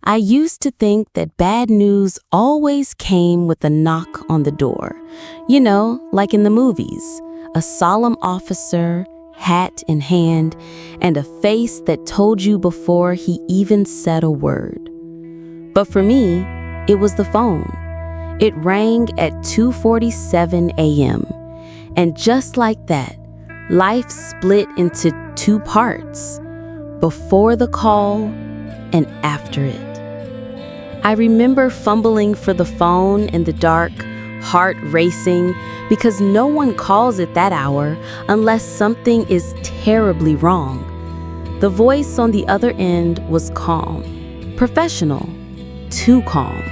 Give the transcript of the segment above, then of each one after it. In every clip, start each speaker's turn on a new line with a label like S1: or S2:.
S1: I used to think that bad news always came with a knock on the door. You know, like in the movies, a solemn officer, hat in hand, and a face that told you before he even said a word. But for me, it was the phone. It rang at 2:47 a.m. And just like that, life split into two parts, before the call and after it. I remember fumbling for the phone in the dark, heart racing, because no one calls at that hour unless something is terribly wrong. The voice on the other end was calm, professional, too calm.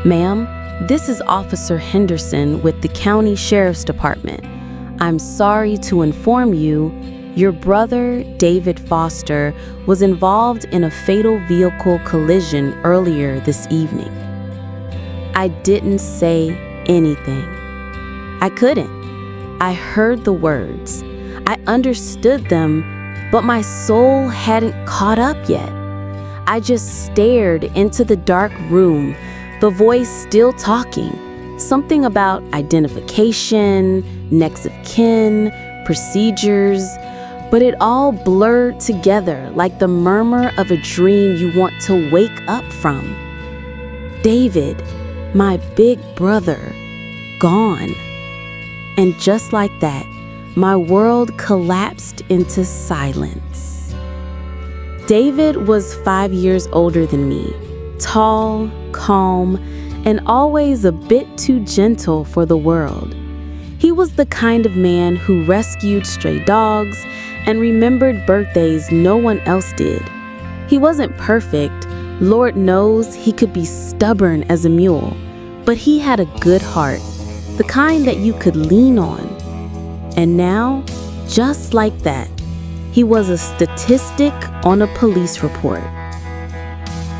S1: "Ma'am, this is Officer Henderson with the County Sheriff's Department. I'm sorry to inform you, your brother, David Foster, was involved in a fatal vehicle collision earlier this evening." I didn't say anything. I couldn't. I heard the words. I understood them, but my soul hadn't caught up yet. I just stared into the dark room, the voice still talking, something about identification, next of kin, procedures, but it all blurred together like the murmur of a dream you want to wake up from. David, my big brother, gone. And just like that, my world collapsed into silence. David was 5 years older than me, tall, calm, and always a bit too gentle for the world. He was the kind of man who rescued stray dogs and remembered birthdays no one else did. He wasn't perfect. Lord knows he could be stubborn as a mule, but he had a good heart, the kind that you could lean on. And now, just like that, he was a statistic on a police report.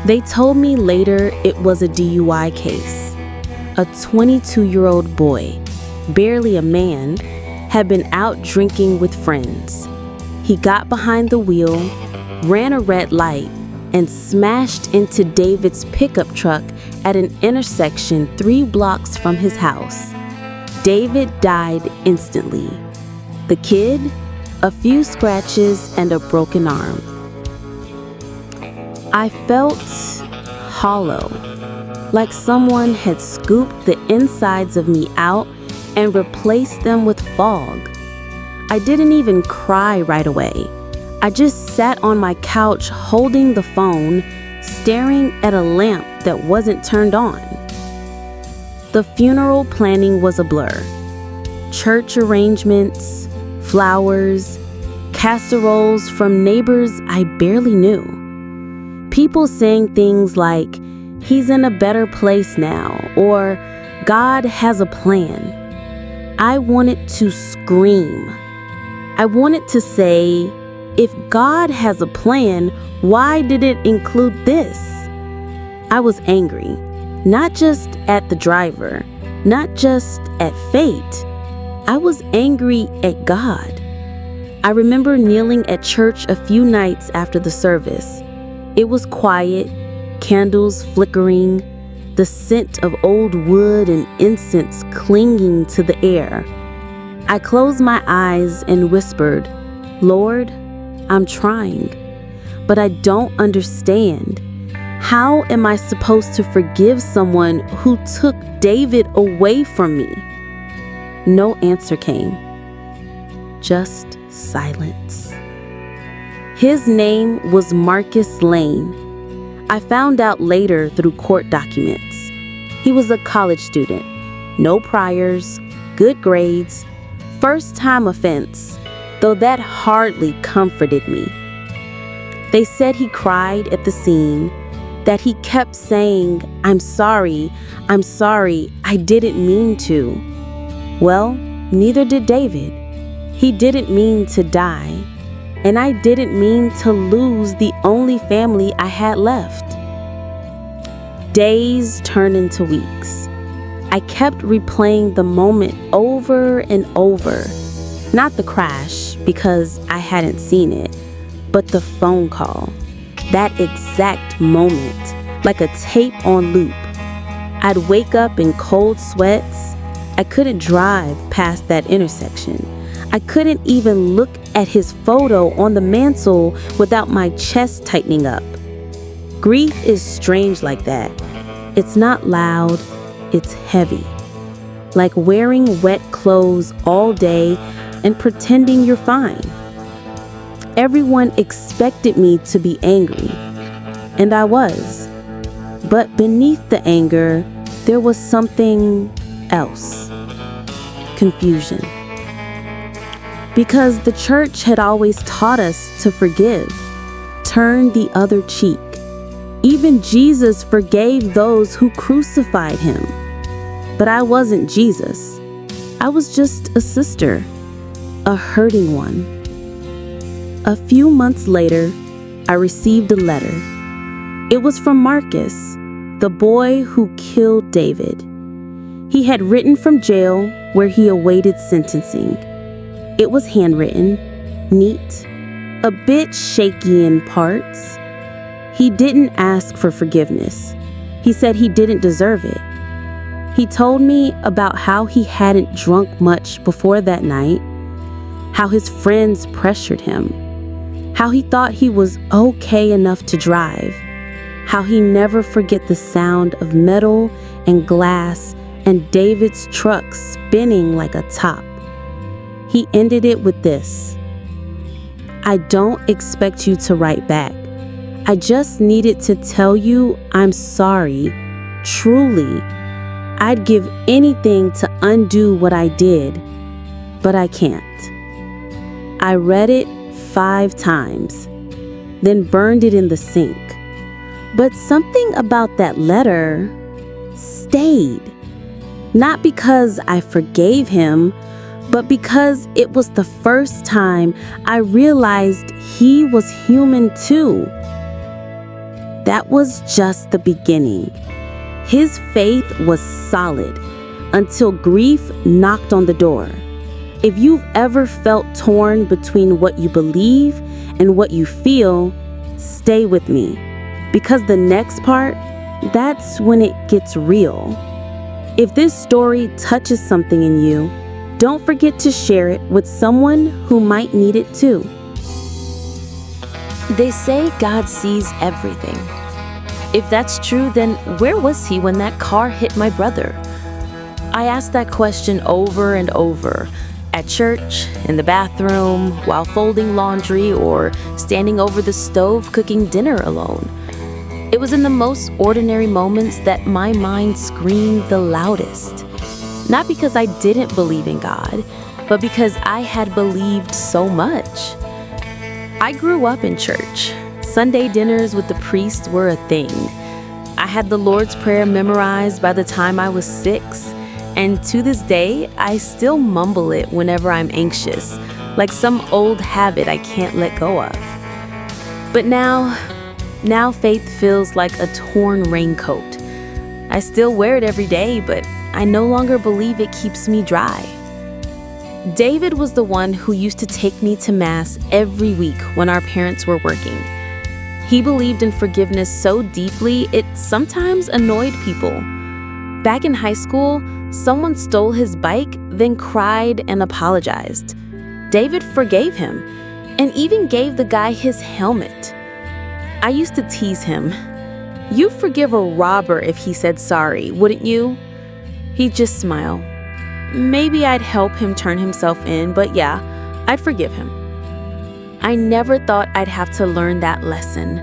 S1: They told me later it was a DUI case. A 22-year-old boy, barely a man, had been out drinking with friends. He got behind the wheel, ran a red light, and smashed into David's pickup truck at an intersection 3 blocks from his house. David died instantly. The kid, a few scratches and a broken arm. I felt hollow, like someone had scooped the insides of me out and replaced them with fog. I didn't even cry right away. I just sat on my couch holding the phone, staring at a lamp that wasn't turned on. The funeral planning was a blur. Church arrangements, flowers, casseroles from neighbors I barely knew. People saying things like, "He's in a better place now," or "God has a plan." I wanted to scream. I wanted to say, if God has a plan, why did it include this? I was angry, not just at the driver, not just at fate. I was angry at God. I remember kneeling at church a few nights after the service. It was quiet, candles flickering, the scent of old wood and incense clinging to the air. I closed my eyes and whispered, "Lord, I'm trying, but I don't understand. How am I supposed to forgive someone who took David away from me?" No answer came, just silence. His name was Marcus Lane. I found out later through court documents. He was a college student, no priors, good grades, first-time offense, though that hardly comforted me. They said he cried at the scene, that he kept saying, I'm sorry, I didn't mean to." Well, neither did David. He didn't mean to die, and I didn't mean to lose the only family I had left. Days turned into weeks. I kept replaying the moment over and over. Not the crash, because I hadn't seen it, but the phone call. That exact moment, like a tape on loop. I'd wake up in cold sweats. I couldn't drive past that intersection. I couldn't even look at his photo on the mantle without my chest tightening up. Grief is strange like that. It's not loud, it's heavy. Like wearing wet clothes all day and pretending you're fine. Everyone expected me to be angry, and I was. But beneath the anger, there was something else. Confusion. Because the church had always taught us to forgive, turn the other cheek. Even Jesus forgave those who crucified him. But I wasn't Jesus. I was just a sister, a hurting one. A few months later, I received a letter. It was from Marcus, the boy who killed David. He had written from jail where he awaited sentencing. It was handwritten, neat, a bit shaky in parts. He didn't ask for forgiveness. He said he didn't deserve it. He told me about how he hadn't drunk much before that night, how his friends pressured him, how he thought he was okay enough to drive, how he never forget the sound of metal and glass and David's truck spinning like a top. He ended it with this: I don't expect you to write back. I just needed to tell you I'm sorry, truly. I'd give anything to undo what I did, but I can't. I read it 5 times, then burned it in the sink. But something about that letter stayed. Not because I forgave him, but because it was the first time I realized he was human too. That was just the beginning. His faith was solid until grief knocked on the door. If you've ever felt torn between what you believe and what you feel, stay with me, because the next part, that's when it gets real. If this story touches something in you, don't forget to share it with someone who might need it too.
S2: They say God sees everything. If that's true, then where was he when that car hit my brother? I asked that question over and over, at church, in the bathroom, while folding laundry, or standing over the stove cooking dinner alone. It was in the most ordinary moments that my mind screamed the loudest. Not because I didn't believe in God, but because I had believed so much. I grew up in church. Sunday dinners with the priest were a thing. I had the Lord's Prayer memorized by the time I was 6, and to this day, I still mumble it whenever I'm anxious, like some old habit I can't let go of. But now faith feels like a torn raincoat. I still wear it every day, but I no longer believe it keeps me dry. David was the one who used to take me to Mass every week when our parents were working. He believed in forgiveness so deeply, it sometimes annoyed people. Back in high school, someone stole his bike, then cried and apologized. David forgave him and even gave the guy his helmet. I used to tease him. You'd forgive a robber if he said sorry, wouldn't you? He'd just smile. Maybe I'd help him turn himself in, but yeah, I'd forgive him. I never thought I'd have to learn that lesson.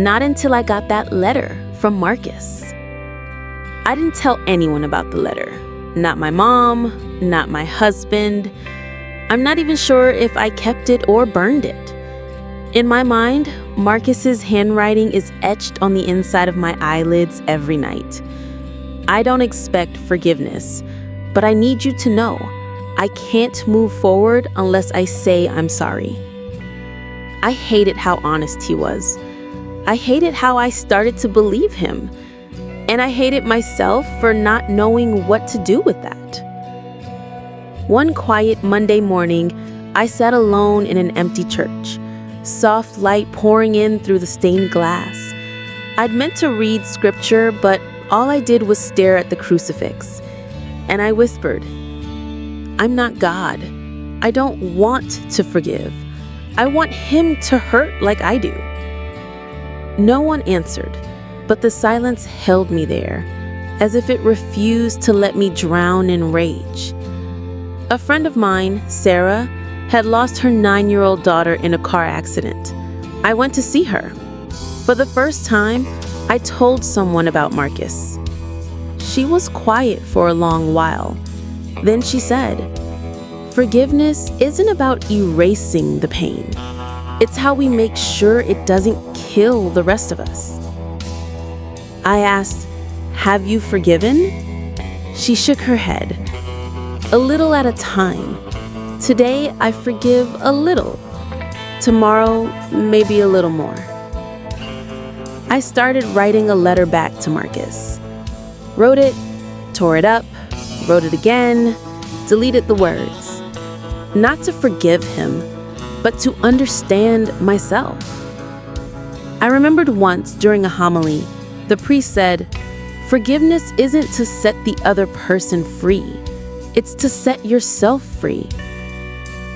S2: Not until I got that letter from Marcus. I didn't tell anyone about the letter. Not my mom, not my husband. I'm not even sure if I kept it or burned it. In my mind, Marcus's handwriting is etched on the inside of my eyelids every night. I don't expect forgiveness, but I need you to know I can't move forward unless I say I'm sorry. I hated how honest he was. I hated how I started to believe him. And I hated myself for not knowing what to do with that. One quiet Monday morning, I sat alone in an empty church, soft light pouring in through the stained glass. I'd meant to read scripture, but all I did was stare at the crucifix. And I whispered, I'm not God. I don't want to forgive. I want him to hurt like I do. No one answered, but the silence held me there, as if it refused to let me drown in rage. A friend of mine, Sarah, had lost her 9-year-old daughter in a car accident. I went to see her. For the first time, I told someone about Marcus. She was quiet for a long while. Then she said, forgiveness isn't about erasing the pain. It's how we make sure it doesn't kill the rest of us. I asked, have you forgiven? She shook her head. A little at a time. Today, I forgive a little. Tomorrow, maybe a little more. I started writing a letter back to Marcus. Wrote it, tore it up, wrote it again, deleted the words. Not to forgive him, but to understand myself. I remembered once during a homily, the priest said, forgiveness isn't to set the other person free. It's to set yourself free.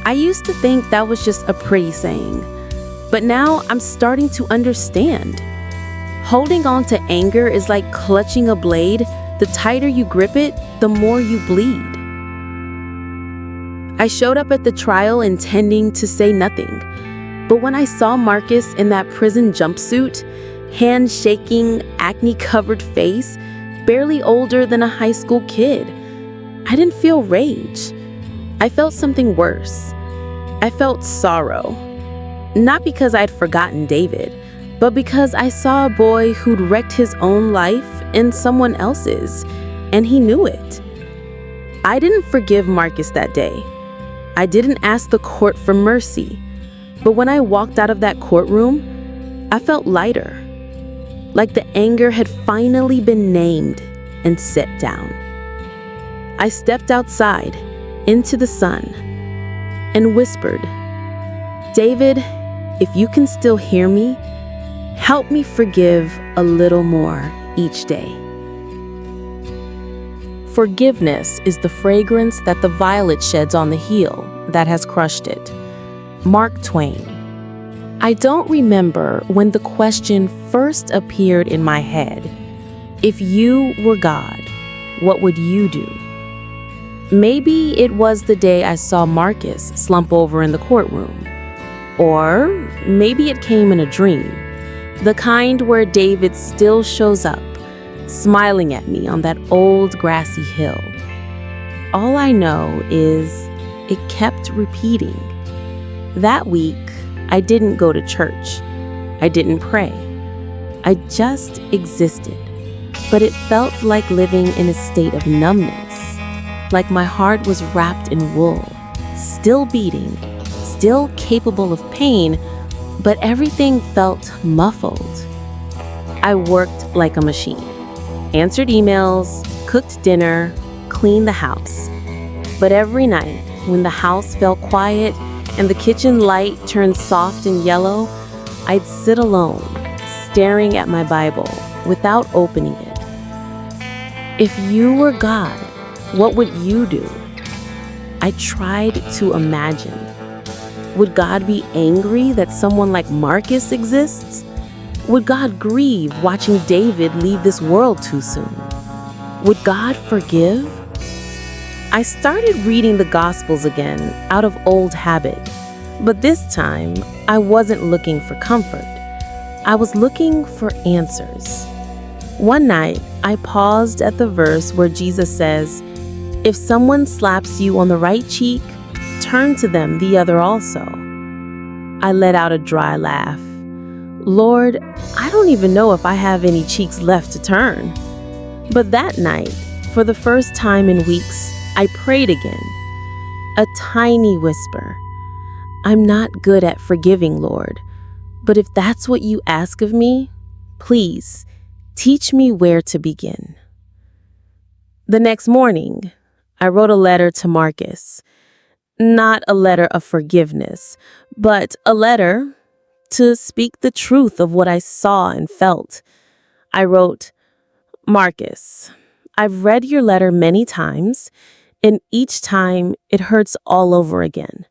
S2: I used to think that was just a pretty saying, but now I'm starting to understand. Holding on to anger is like clutching a blade. The tighter you grip it, the more you bleed. I showed up at the trial intending to say nothing, but when I saw Marcus in that prison jumpsuit, hands shaking, acne-covered face, barely older than a high school kid, I didn't feel rage. I felt something worse. I felt sorrow. Not because I'd forgotten David, but because I saw a boy who'd wrecked his own life in someone else's, and he knew it. I didn't forgive Marcus that day. I didn't ask the court for mercy. But when I walked out of that courtroom, I felt lighter, like the anger had finally been named and set down. I stepped outside into the sun and whispered, David, if you can still hear me, help me forgive a little more each day.
S1: Forgiveness is the fragrance that the violet sheds on the heel that has crushed it. Mark Twain. I don't remember when the question first appeared in my head. If you were God, what would you do? Maybe it was the day I saw Marcus slump over in the courtroom. Or maybe it came in a dream, the kind where David still shows up, smiling at me on that old grassy hill. All I know is it kept repeating. That week, I didn't go to church. I didn't pray. I just existed. But it felt like living in a state of numbness, like my heart was wrapped in wool, still beating, still capable of pain, but everything felt muffled. I worked like a machine, answered emails, cooked dinner, cleaned the house. But every night, when the house felt quiet and the kitchen light turned soft and yellow, I'd sit alone, staring at my Bible without opening it. If you were God, what would you do? I tried to imagine. Would God be angry that someone like Marcus exists? Would God grieve watching David leave this world too soon? Would God forgive? I started reading the Gospels again out of old habit, but this time I wasn't looking for comfort. I was looking for answers. One night, I paused at the verse where Jesus says, "If someone slaps you on the right cheek, turn to them the other also." I let out a dry laugh. Lord, I don't even know if I have any cheeks left to turn. But that night, for the first time in weeks, I prayed again. A tiny whisper. I'm not good at forgiving, Lord, but if that's what you ask of me, please teach me where to begin. The next morning, I wrote a letter to Marcus. Not a letter of forgiveness, but a letter to speak the truth of what I saw and felt.
S2: I wrote, Marcus, I've read your letter many times, and each time it hurts all over again.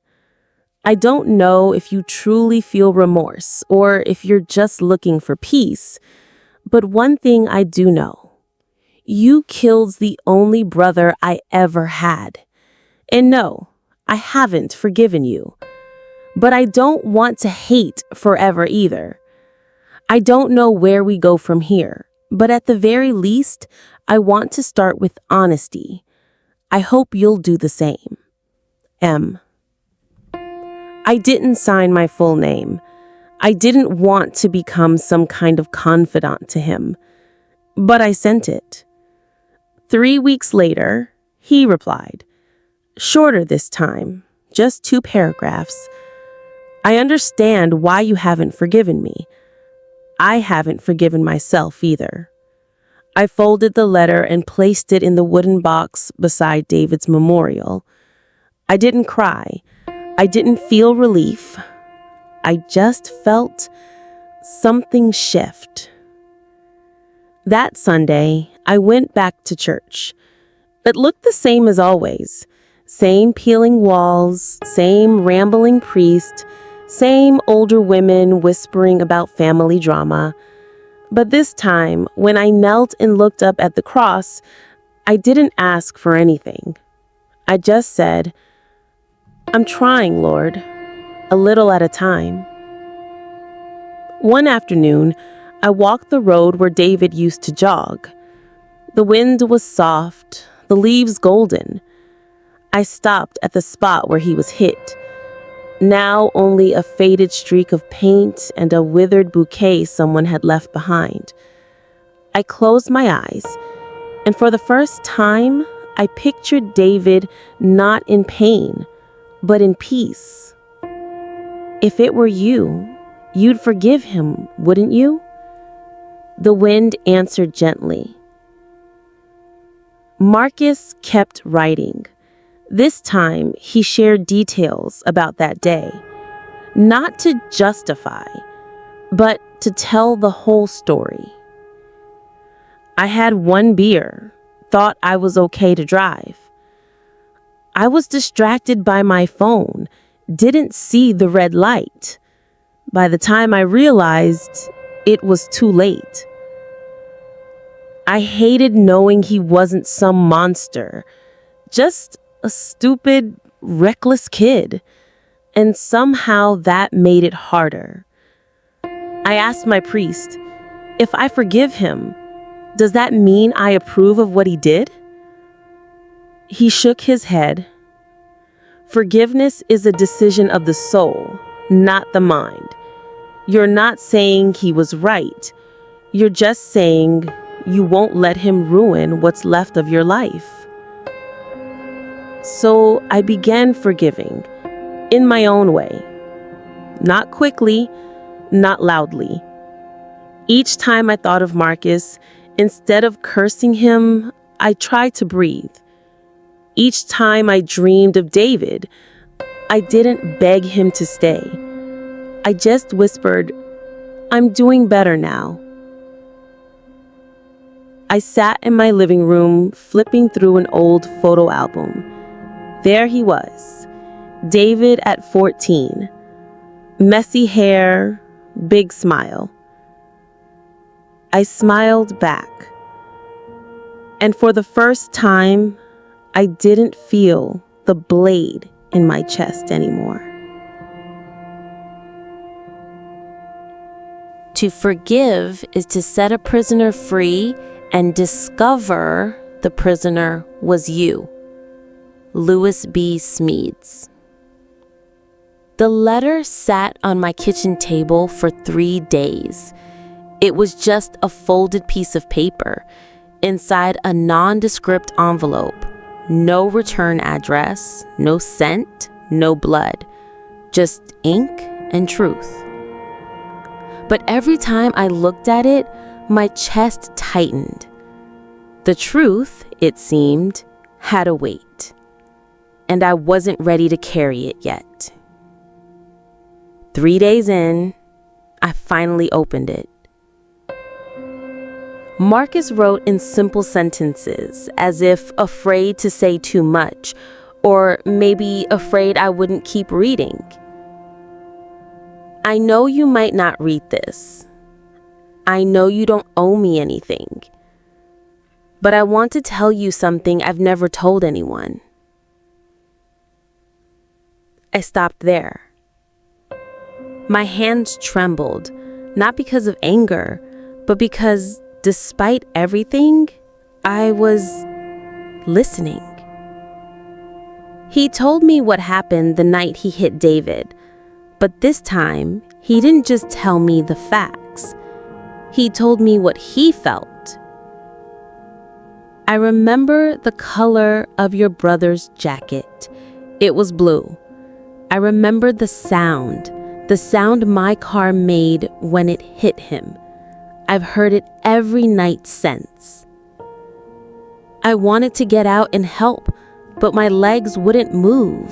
S2: I don't know if you truly feel remorse or if you're just looking for peace, but one thing I do know. You killed the only brother I ever had. And no, I haven't forgiven you. But I don't want to hate forever either. I don't know where we go from here, but at the very least, I want to start with honesty. I hope you'll do the same. M. I didn't sign my full name. I didn't want to become some kind of confidant to him, but I sent it. 3 weeks later, he replied, shorter this time, just 2 paragraphs. I understand why you haven't forgiven me. I haven't forgiven myself either. I folded the letter and placed it in the wooden box beside David's memorial. I didn't cry. I didn't feel relief. I just felt something shift. That Sunday, I went back to church. It looked the same as always. Same peeling walls, same rambling priest, same older women whispering about family drama. But this time, when I knelt and looked up at the cross, I didn't ask for anything. I just said, I'm trying, Lord, a little at a time. One afternoon, I walked the road where David used to jog. The wind was soft, the leaves golden. I stopped at the spot where he was hit. Now only a faded streak of paint and a withered bouquet someone had left behind. I closed my eyes, and for the first time, I pictured David not in pain, but in peace. If it were you, you'd forgive him, wouldn't you? The wind answered gently. Marcus kept writing. This time, he shared details about that day, not to justify, but to tell the whole story. I had 1 beer, thought I was okay to drive. I was distracted by my phone, didn't see the red light. By the time I realized, it was too late. I hated knowing he wasn't some monster, just a stupid, reckless kid. And somehow that made it harder. I asked my priest, if I forgive him, does that mean I approve of what he did? He shook his head. Forgiveness is a decision of the soul, not the mind. You're not saying he was right. You're just saying you won't let him ruin what's left of your life. So I began forgiving, in my own way. Not quickly, not loudly. Each time I thought of Marcus, instead of cursing him, I tried to breathe. Each time I dreamed of David, I didn't beg him to stay. I just whispered, I'm doing better now. I sat in my living room, flipping through an old photo album. There he was, David at 14. Messy hair, big smile. I smiled back. And for the first time, I didn't feel the blade in my chest anymore.
S1: To forgive is to set a prisoner free and discover the prisoner was you. Louis B. Smedes. The letter sat on my kitchen table for 3 days. It was just a folded piece of paper inside a nondescript envelope. No return address, no scent, no blood, just ink and truth. But every time I looked at it, my chest tightened. The truth, it seemed, had a weight, and I wasn't ready to carry it yet. 3 days in, I finally opened it.
S2: Marcus wrote in simple sentences, as if afraid to say too much, or maybe afraid I wouldn't keep reading. I know you might not read this. I know you don't owe me anything. But I want to tell you something I've never told anyone. I stopped there. My hands trembled, not because of anger, but because, despite everything, I was listening. He told me what happened the night he hit David, but this time, he didn't just tell me the facts. He told me what he felt. I remember the color of your brother's jacket. It was blue. I remember the sound my car made when it hit him. I've heard it every night since. I wanted to get out and help, but my legs wouldn't move.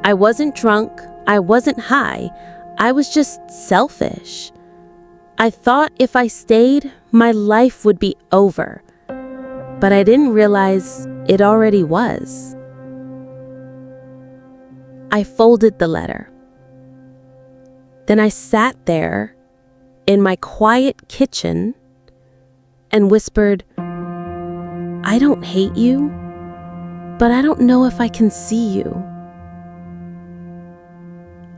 S2: I wasn't drunk. I wasn't high. I was just selfish. I thought if I stayed, my life would be over. But I didn't realize it already was. I folded the letter. Then I sat there in my quiet kitchen and whispered, I don't hate you, but I don't know if I can see you.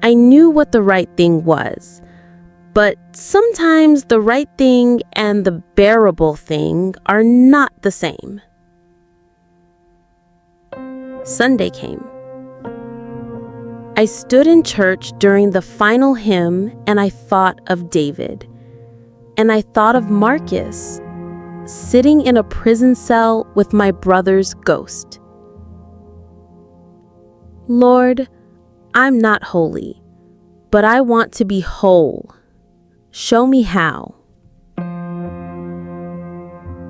S2: I knew what the right thing was, but sometimes the right thing and the bearable thing are not the same. Sunday came. I stood in church during the final hymn and I thought of David. And I thought of Marcus, sitting in a prison cell with my brother's ghost. Lord, I'm not holy, but I want to be whole. Show me how.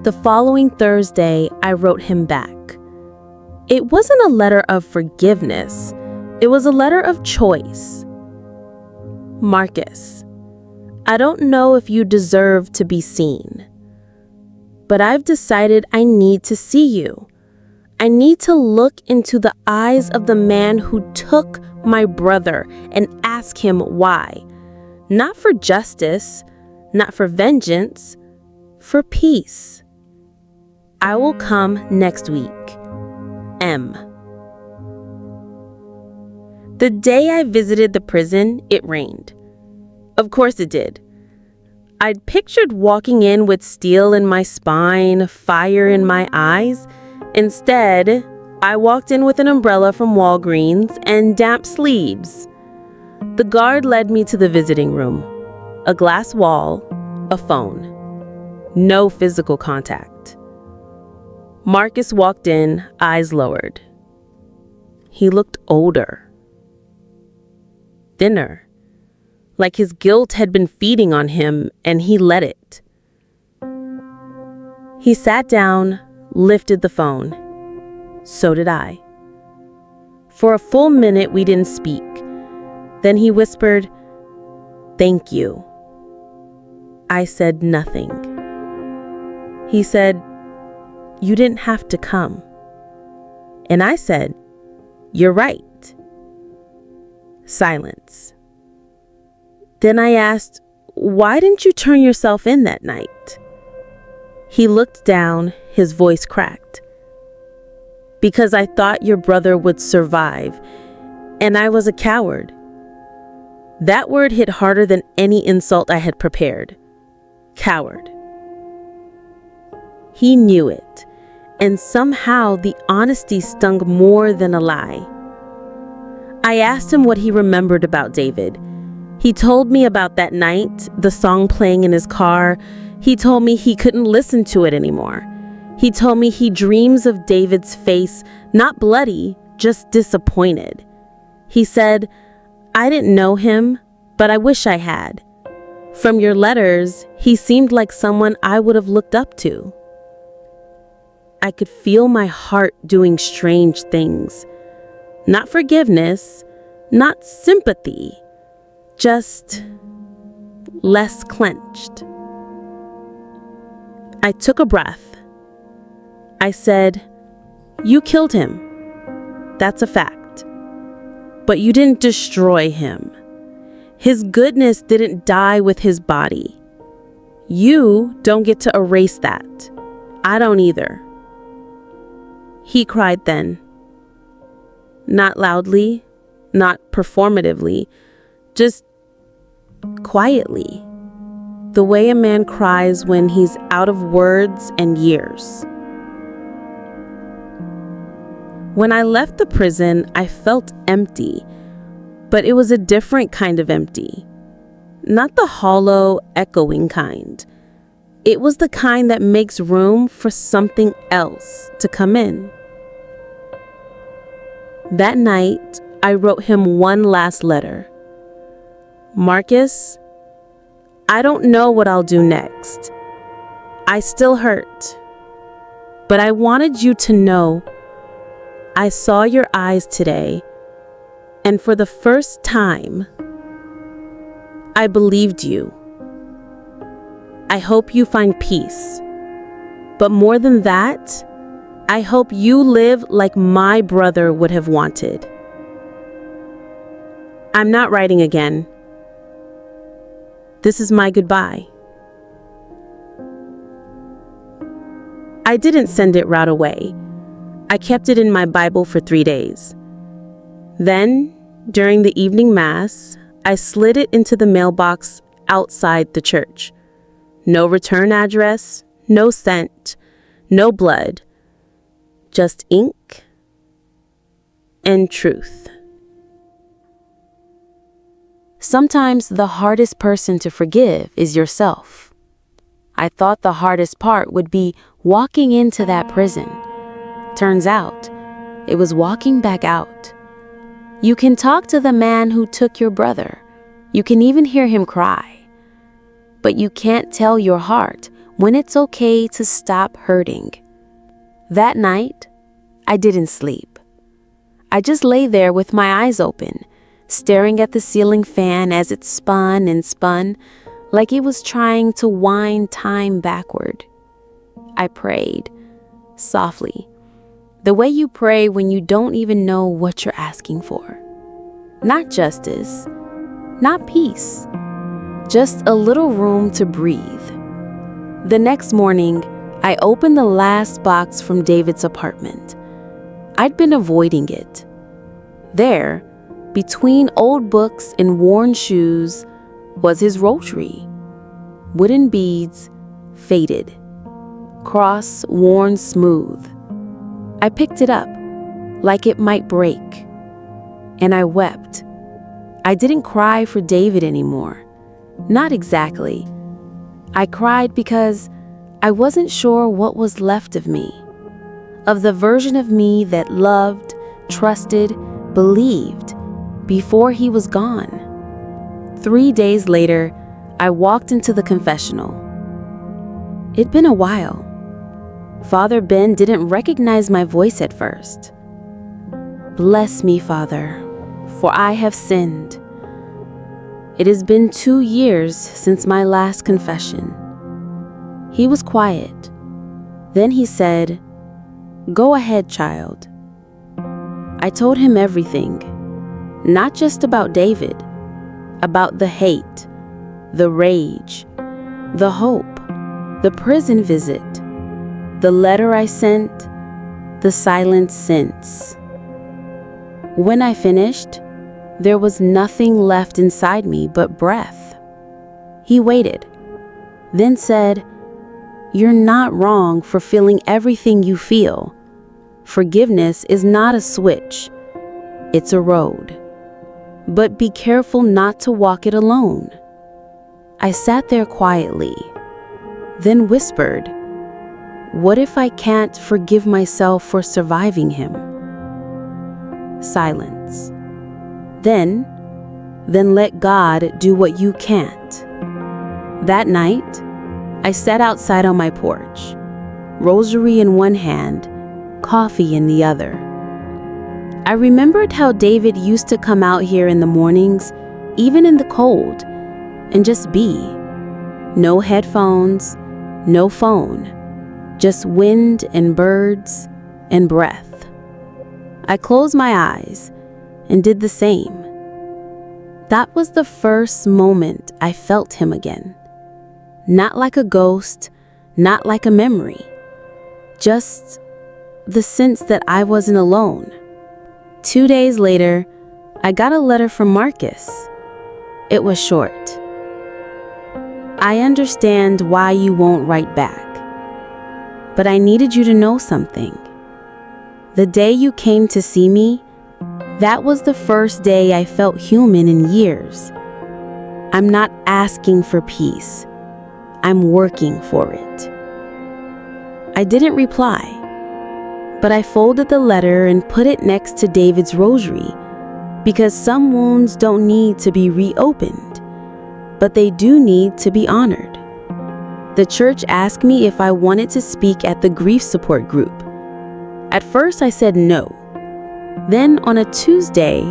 S2: The following Thursday, I wrote him back. It wasn't a letter of forgiveness. It was a letter of choice. Marcus, I don't know if you deserve to be seen, but I've decided I need to see you. I need to look into the eyes of the man who took my brother and ask him why. Not for justice, not for vengeance, for peace. I will come next week. M. The day I visited the prison, it rained. Of course it did. I'd pictured walking in with steel in my spine, fire in my eyes. Instead, I walked in with an umbrella from Walgreens and damp sleeves. The guard led me to the visiting room. A glass wall, a phone. No physical contact. Marcus walked in, eyes lowered. He looked older. Thinner, like his guilt had been feeding on him and he let it. He sat down, lifted the phone. So did I. For a full minute, we didn't speak. Then he whispered, "Thank you." I said nothing. He said, "You didn't have to come." And I said, "You're right." Silence. Then I asked, "Why didn't you turn yourself in that night?" He looked down, his voice cracked. "Because I thought your brother would survive, and I was a coward." That word hit harder than any insult I had prepared. Coward. He knew it, and somehow the honesty stung more than a lie. I asked him what he remembered about David. He told me about that night, the song playing in his car. He told me he couldn't listen to it anymore. He told me he dreams of David's face, not bloody, just disappointed. He said, "I didn't know him, but I wish I had. From your letters, he seemed like someone I would have looked up to." I could feel my heart doing strange things. Not forgiveness, not sympathy, just less clenched. I took a breath. I said, "You killed him. That's a fact. But you didn't destroy him. His goodness didn't die with his body. You don't get to erase that. I don't either." He cried then. Not loudly, not performatively, just quietly. The way a man cries when he's out of words and years. When I left the prison, I felt empty, but it was a different kind of empty. Not the hollow, echoing kind. It was the kind that makes room for something else to come in. That night, I wrote him one last letter. "Marcus, I don't know what I'll do next. I still hurt. But I wanted you to know I saw your eyes today, and for the first time, I believed you. I hope you find peace. But more than that, I hope you live like my brother would have wanted." I'm not writing again. This is my goodbye. I didn't send it right away. I kept it in my Bible for 3 days. Then, during the evening mass, I slid it into the mailbox outside the church. No return address, no scent, no blood, just ink and truth.
S1: Sometimes the hardest person to forgive is yourself. I thought the hardest part would be walking into that prison. Turns out, it was walking back out. You can talk to the man who took your brother. You can even hear him cry. But you can't tell your heart when it's okay to stop hurting. That night, I didn't sleep. I just lay there with my eyes open, staring at the ceiling fan as it spun and spun, like it was trying to wind time backward. I prayed, softly, the way you pray when you don't even know what you're asking for. Not justice, not peace, just a little room to breathe. The next morning, I opened the last box from David's apartment. I'd been avoiding it. There, between old books and worn shoes, was his rosary. Wooden beads, faded. Cross worn smooth. I picked it up, like it might break. And I wept. I didn't cry for David anymore. Not exactly. I cried because I wasn't sure what was left of me. Of the version of me that loved, trusted, believed before he was gone. 3 days later, I walked into the confessional. It'd been a while. Father Ben didn't recognize my voice at first. "Bless me, Father, for I have sinned. It has been 2 years since my last confession." He was quiet. Then he said, "Go ahead, child." I told him everything, not just about David, about the hate, the rage, the hope, the prison visit, the letter I sent, the silence since. When I finished, there was nothing left inside me but breath. He waited, then said, "You're not wrong for feeling everything you feel. Forgiveness is not a switch. It's a road. But be careful not to walk it alone." I sat there quietly, then whispered, "What if I can't forgive myself for surviving him?" Silence. Then let God do what you can't. That night, I sat outside on my porch, rosary in one hand, coffee in the other. I remembered how David used to come out here in the mornings, even in the cold, and just be. No headphones, no phone. just wind and birds and breath. I closed my eyes and did the same. That was the first moment I felt him again. Not like a ghost, not like a memory, just the sense that I wasn't alone. 2 days later, I got a letter from Marcus. It was short. I understand why you won't write back, but I needed you to know something. The day you came to see me, that was the first day I felt human in years. I'm not asking for peace. I'm working for it. I didn't reply, but I folded the letter and put it next to David's rosary, because some wounds don't need to be reopened, but they do need to be honored. The church asked me if I wanted to speak at the grief support group. At first I said no. Then on a Tuesday,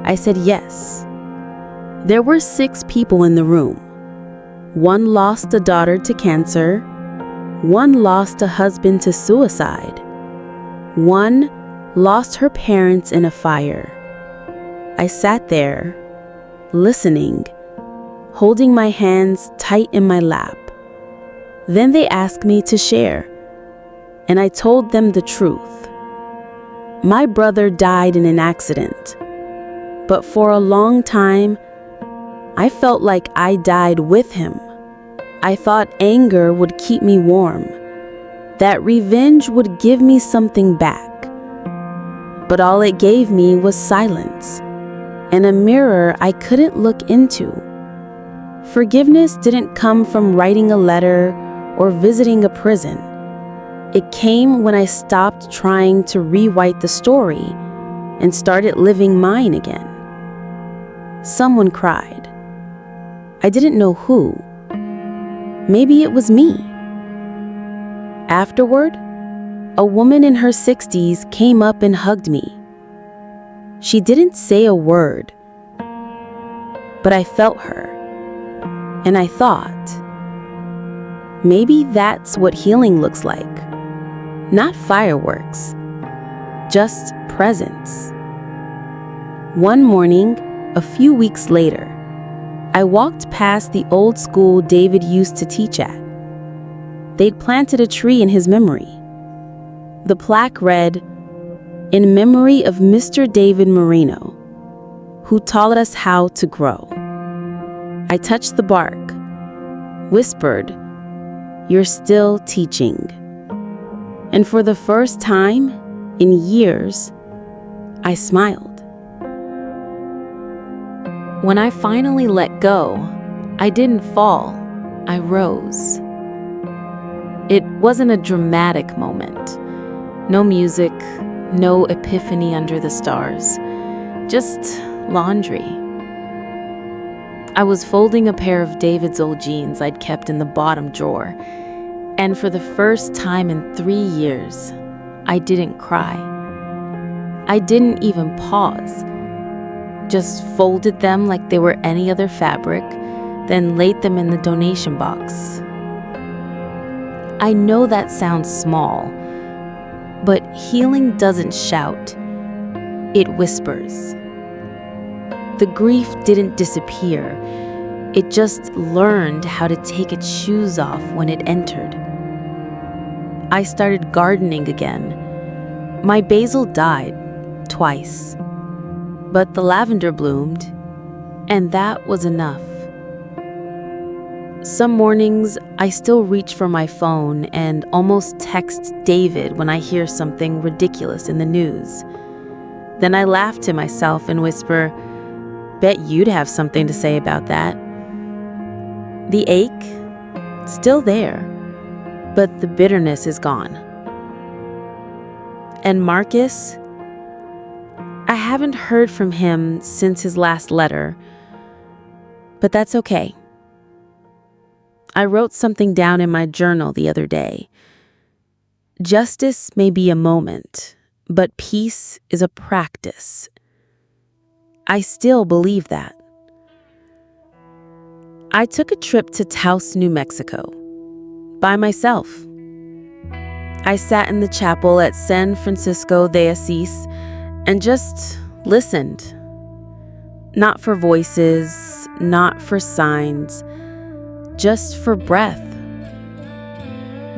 S1: I said yes. There were 6 people in the room. 1 lost a daughter to cancer. 1 lost a husband to suicide. 1 lost her parents in a fire. I sat there, listening, holding my hands tight in my lap. Then they asked me to share, and I told them the truth. My brother died in an accident, but for a long time, I felt like I died with him. I thought anger would keep me warm, that revenge would give me something back. But all it gave me was silence and a mirror I couldn't look into. Forgiveness didn't come from writing a letter or visiting a prison. It came when I stopped trying to rewrite the story and started living mine again. Someone cried. I didn't know who. Maybe it was me. Afterward, a woman in her 60s came up and hugged me. She didn't say a word, but I felt her, and I thought, maybe that's what healing looks like. Not fireworks, just presence. One morning, a few weeks later, I walked past the old school David used to teach at. They'd planted a tree in his memory. The plaque read, "In memory of Mr. David Marino, who taught us how to grow." I touched the bark, whispered, "You're still teaching." And for the first time in years, I smiled.
S2: When I finally let go, I didn't fall, I rose. It wasn't a dramatic moment. No music, no epiphany under the stars. Just laundry. I was folding a pair of David's old jeans I'd kept in the bottom drawer, and for the first time in 3 years, I didn't cry. I didn't even pause. Just folded them like they were any other fabric, then laid them in the donation box. I know that sounds small, but healing doesn't shout. It whispers. The grief didn't disappear. It just learned how to take its shoes off when it entered. I started gardening again. My basil died twice, but the lavender bloomed, and that was enough. Some mornings, I still reach for my phone and almost text David when I hear something ridiculous in the news. Then I laugh to myself and whisper, "Bet you'd have something to say about that." The ache, still there, but the bitterness is gone. And Marcus, I haven't heard from him since his last letter, but that's okay. I wrote something down in my journal the other day. Justice may be a moment, but peace is a practice. I still believe that. I took a trip to Taos, New Mexico, by myself. I sat in the chapel at San Francisco de Assis and just listened. Not for voices, not for signs, just for breath.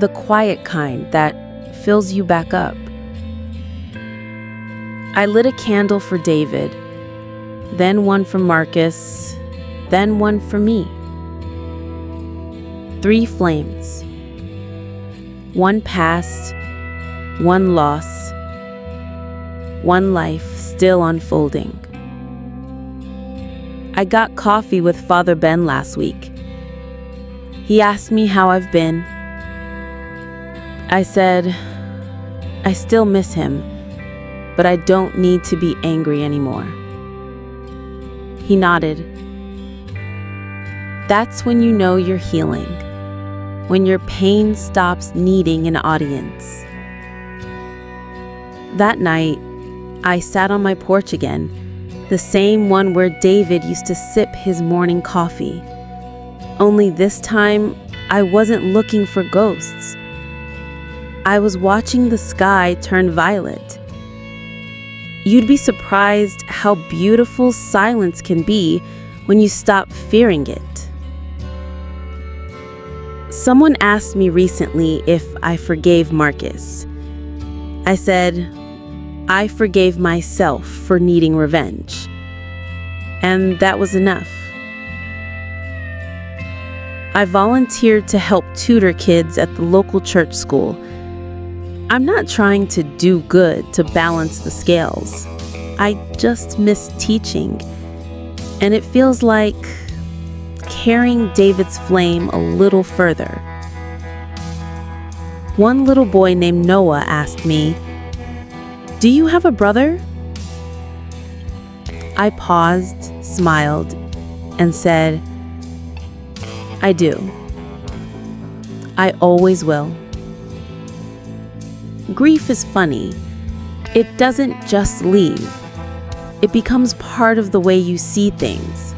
S2: The quiet kind that fills you back up. I lit a candle for David, then one for Marcus, then one for me. 3 flames. One past, one loss, one life still unfolding. I got coffee with Father Ben last week. He asked me how I've been. I said, I still miss him, but I don't need to be angry anymore. He nodded. That's when you know you're healing. When your pain stops needing an audience. That night, I sat on my porch again, the same one where David used to sip his morning coffee. Only this time, I wasn't looking for ghosts. I was watching the sky turn violet. You'd be surprised how beautiful silence can be when you stop fearing it. Someone asked me recently if I forgave Marcus. I said, I forgave myself for needing revenge. And that was enough. I volunteered to help tutor kids at the local church school. I'm not trying to do good to balance the scales. I just miss teaching. And it feels like carrying David's flame a little further. One little boy named Noah asked me, "Do you have a brother?" I paused, smiled, and said, "I do. I always will." Grief is funny. It doesn't just leave. It becomes part of the way you see things.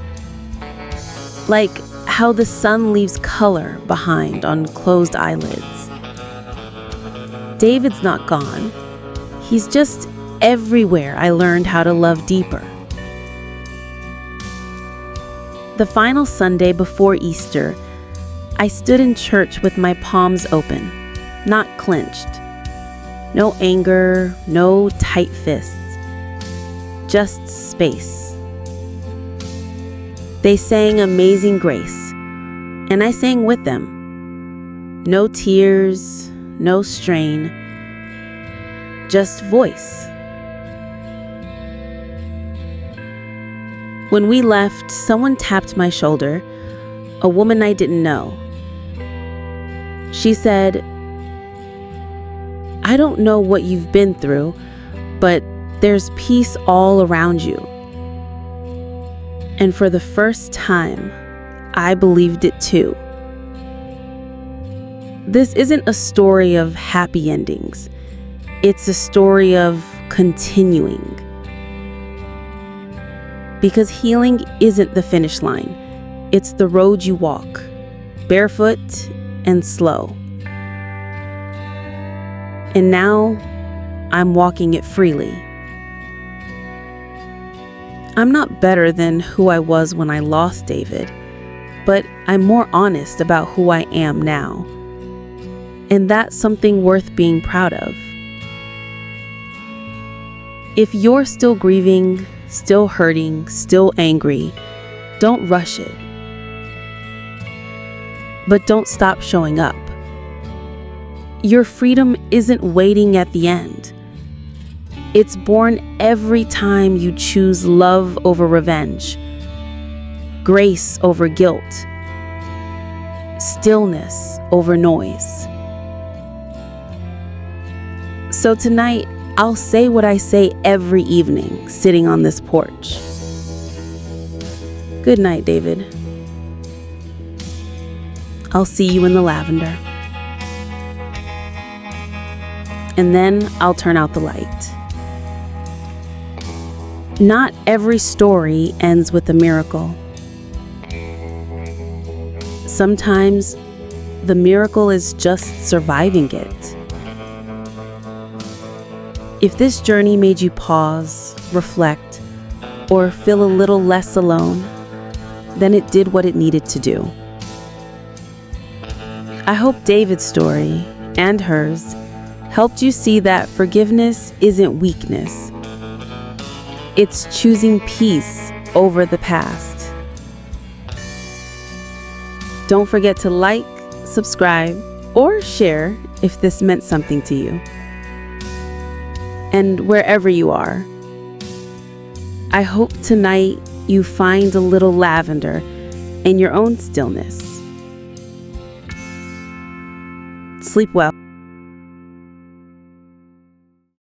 S2: Like how the sun leaves color behind on closed eyelids. David's not gone. He's just everywhere I learned how to love deeper. The final Sunday before Easter, I stood in church with my palms open, not clenched. No anger, no tight fists. Just space. They sang Amazing Grace, and I sang with them. No tears, no strain, just voice. When we left, someone tapped my shoulder, a woman I didn't know. She said, "I don't know what you've been through, but there's peace all around you." And for the first time, I believed it too. This isn't a story of happy endings. It's a story of continuing. Because healing isn't the finish line. It's the road you walk, barefoot and slow. And now, I'm walking it freely. I'm not better than who I was when I lost David, but I'm more honest about who I am now. And that's something worth being proud of. If you're still grieving, still hurting, still angry, don't rush it. But don't stop showing up. Your freedom isn't waiting at the end. It's born every time you choose love over revenge, grace over guilt, stillness over noise. So tonight, I'll say what I say every evening, sitting on this porch. Good night, David. I'll see you in the lavender. And then I'll turn out the light. Not every story ends with a miracle. Sometimes the miracle is just surviving it.
S1: If this journey made you pause, reflect, or feel a little less alone, then it did what it needed to do. I hope David's story, and hers, helped you see that forgiveness isn't weakness. It's choosing peace over the past. Don't forget to like, subscribe, or share if this meant something to you. And wherever you are, I hope tonight you find a little lavender in your own stillness. Sleep well.